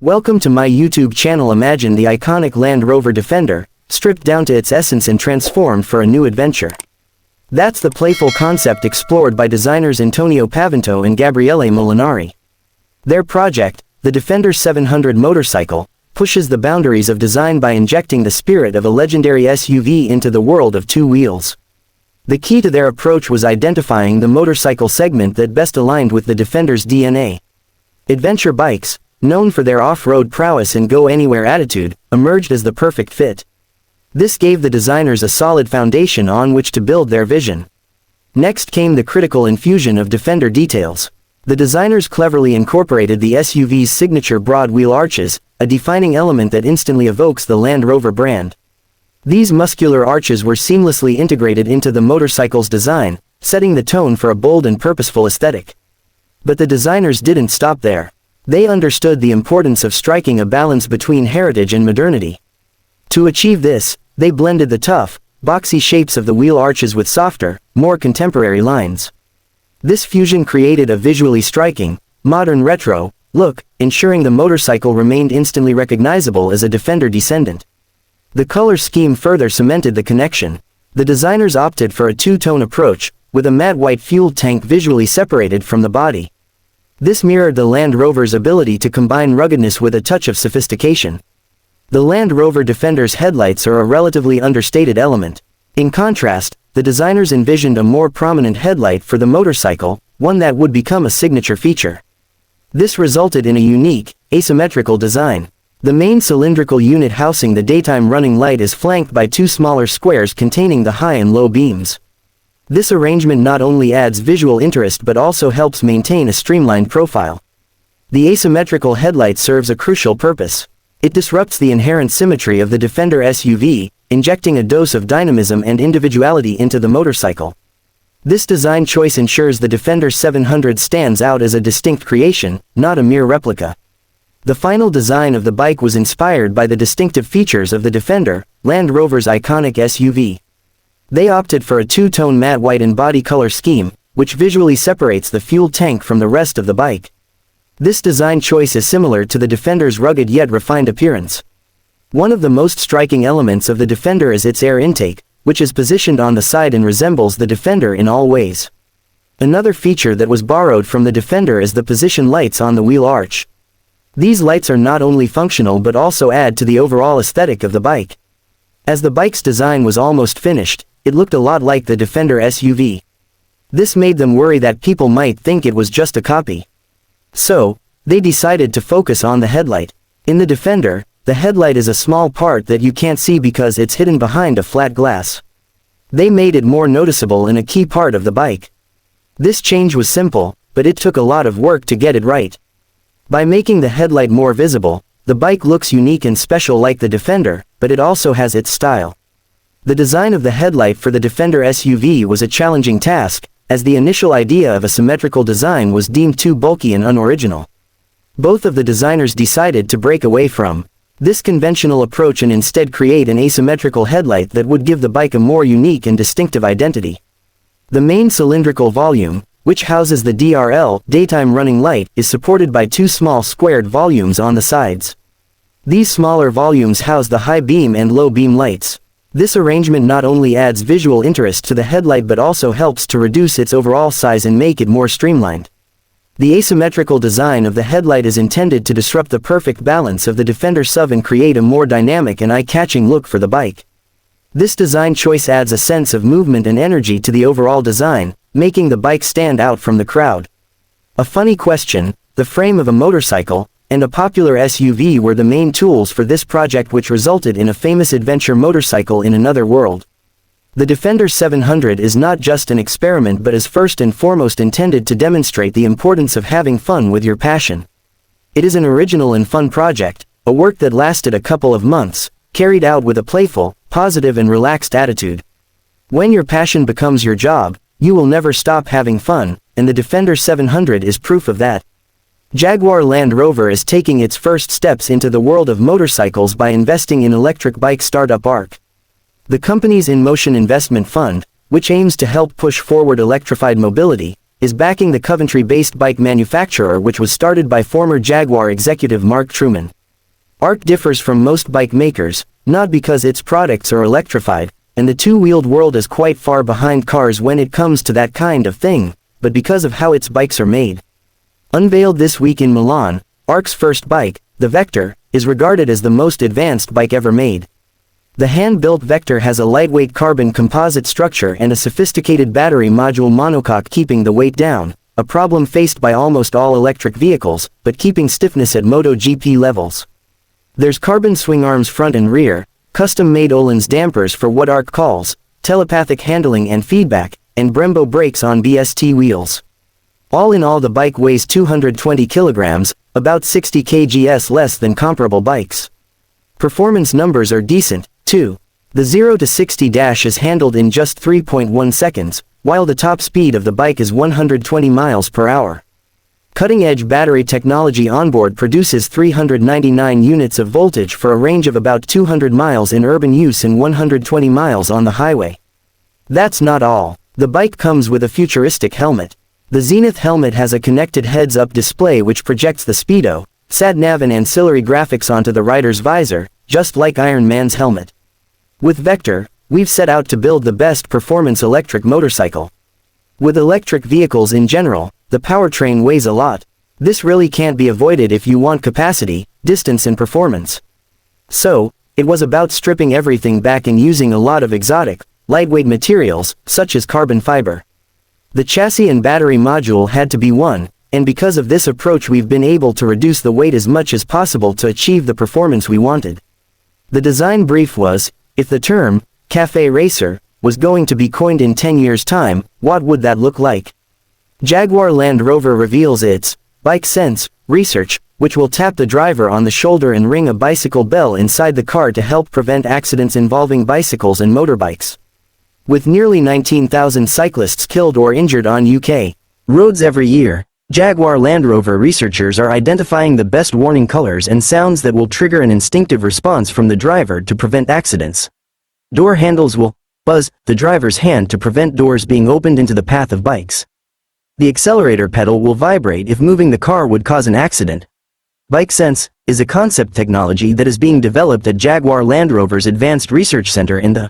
Welcome to my YouTube channel. Imagine the iconic Land Rover Defender, stripped down to its essence and transformed for a new adventure. That's the playful concept explored by designers Antonio Pavinto and Gabriele Molinari. Their project, the Defender 700 motorcycle, pushes the boundaries of design by injecting the spirit of a legendary SUV into the world of two wheels. The key to their approach was identifying the motorcycle segment that best aligned with the Defender's DNA. Adventure bikes, known for their off-road prowess and go-anywhere attitude, emerged as the perfect fit. This gave the designers a solid foundation on which to build their vision. Next came the critical infusion of Defender details. The designers cleverly incorporated the SUV's signature broad wheel arches, a defining element that instantly evokes the Land Rover brand. These muscular arches were seamlessly integrated into the motorcycle's design, setting the tone for a bold and purposeful aesthetic. But the designers didn't stop there. They understood the importance of striking a balance between heritage and modernity. To achieve this, they blended the tough, boxy shapes of the wheel arches with softer, more contemporary lines. This fusion created a visually striking, modern retro look, ensuring the motorcycle remained instantly recognizable as a Defender descendant. The color scheme further cemented the connection. The designers opted for a two-tone approach, with a matte white fuel tank visually separated from the body. This mirrored the Land Rover's ability to combine ruggedness with a touch of sophistication. The Land Rover Defender's headlights are a relatively understated element. In contrast, the designers envisioned a more prominent headlight for the motorcycle, one that would become a signature feature. This resulted in a unique, asymmetrical design. The main cylindrical unit housing the daytime running light is flanked by two smaller squares containing the high and low beams. This arrangement not only adds visual interest but also helps maintain a streamlined profile. The asymmetrical headlight serves a crucial purpose. It disrupts the inherent symmetry of the Defender SUV, injecting a dose of dynamism and individuality into the motorcycle. This design choice ensures the Defender 700 stands out as a distinct creation, not a mere replica. The final design of the bike was inspired by the distinctive features of the Defender, Land Rover's iconic SUV. They opted for a two-tone matte white and body color scheme, which visually separates the fuel tank from the rest of the bike. This design choice is similar to the Defender's rugged yet refined appearance. One of the most striking elements of the Defender is its air intake, which is positioned on the side and resembles the Defender in all ways. Another feature that was borrowed from the Defender is the position lights on the wheel arch. These lights are not only functional but also add to the overall aesthetic of the bike. As the bike's design was almost finished, it looked a lot like the Defender SUV. This made them worry that people might think it was just a copy. So, they decided to focus on the headlight. In the Defender, the headlight is a small part that you can't see because it's hidden behind a flat glass. They made it more noticeable in a key part of the bike. This change was simple, but it took a lot of work to get it right. By making the headlight more visible, the bike looks unique and special like the Defender, but it also has its style. The design of the headlight for the Defender SUV was a challenging task, as the initial idea of a symmetrical design was deemed too bulky and unoriginal. Both of the designers decided to break away from this conventional approach and instead create an asymmetrical headlight that would give the bike a more unique and distinctive identity. The main cylindrical volume, which houses the DRL, daytime running light, is supported by two small squared volumes on the sides. These smaller volumes house the high beam and low beam lights. This arrangement not only adds visual interest to the headlight but also helps to reduce its overall size and make it more streamlined. The asymmetrical design of the headlight is intended to disrupt the perfect balance of the Defender SUV and create a more dynamic and eye-catching look for the bike. This design choice adds a sense of movement and energy to the overall design, making the bike stand out from the crowd. A funny question: the frame of a motorcycle and a popular SUV were the main tools for this project, which resulted in a famous adventure motorcycle in another world. The Defender 700 is not just an experiment but is first and foremost intended to demonstrate the importance of having fun with your passion. It is an original and fun project, a work that lasted a couple of months, carried out with a playful, positive and relaxed attitude. When your passion becomes your job, you will never stop having fun, and the Defender 700 is proof of that. Jaguar Land Rover is taking its first steps into the world of motorcycles by investing in electric bike startup ARC. The company's in-motion investment fund, which aims to help push forward electrified mobility, is backing the Coventry-based bike manufacturer, which was started by former Jaguar executive Mark Truman. ARC differs from most bike makers, not because its products are electrified, and the two-wheeled world is quite far behind cars when it comes to that kind of thing, but because of how its bikes are made. Unveiled this week in Milan, ARC's first bike, the Vector, is regarded as the most advanced bike ever made. The hand-built Vector has a lightweight carbon composite structure and a sophisticated battery module monocoque keeping the weight down, a problem faced by almost all electric vehicles, but keeping stiffness at MotoGP levels. There's carbon swing arms front and rear, custom-made Öhlins dampers for what ARC calls telepathic handling and feedback, and Brembo brakes on BST wheels. All in all, the bike weighs 220 kilograms, about 60 kgs less than comparable bikes. Performance numbers are decent, too. The 0 to 60 dash is handled in just 3.1 seconds, while the top speed of the bike is 120 miles per hour. Cutting-edge battery technology onboard produces 399 units of voltage for a range of about 200 miles in urban use and 120 miles on the highway. That's not all. The bike comes with a futuristic helmet. The Zenith helmet has a connected heads-up display which projects the speedo, sat-nav and ancillary graphics onto the rider's visor, just like Iron Man's helmet. With Vector, we've set out to build the best performance electric motorcycle. With electric vehicles in general, the powertrain weighs a lot. This really can't be avoided if you want capacity, distance and performance. So, it was about stripping everything back and using a lot of exotic, lightweight materials, such as carbon fiber. The chassis and battery module had to be one, and because of this approach we've been able to reduce the weight as much as possible to achieve the performance we wanted. The design brief was, if the term, café racer, was going to be coined in 10 years' time, what would that look like? Jaguar Land Rover reveals its Bike Sense research, which will tap the driver on the shoulder and ring a bicycle bell inside the car to help prevent accidents involving bicycles and motorbikes. With nearly 19,000 cyclists killed or injured on UK roads every year, Jaguar Land Rover researchers are identifying the best warning colors and sounds that will trigger an instinctive response from the driver to prevent accidents. Door handles will buzz the driver's hand to prevent doors being opened into the path of bikes. The accelerator pedal will vibrate if moving the car would cause an accident. Bike Sense is a concept technology that is being developed at Jaguar Land Rover's Advanced Research Center in the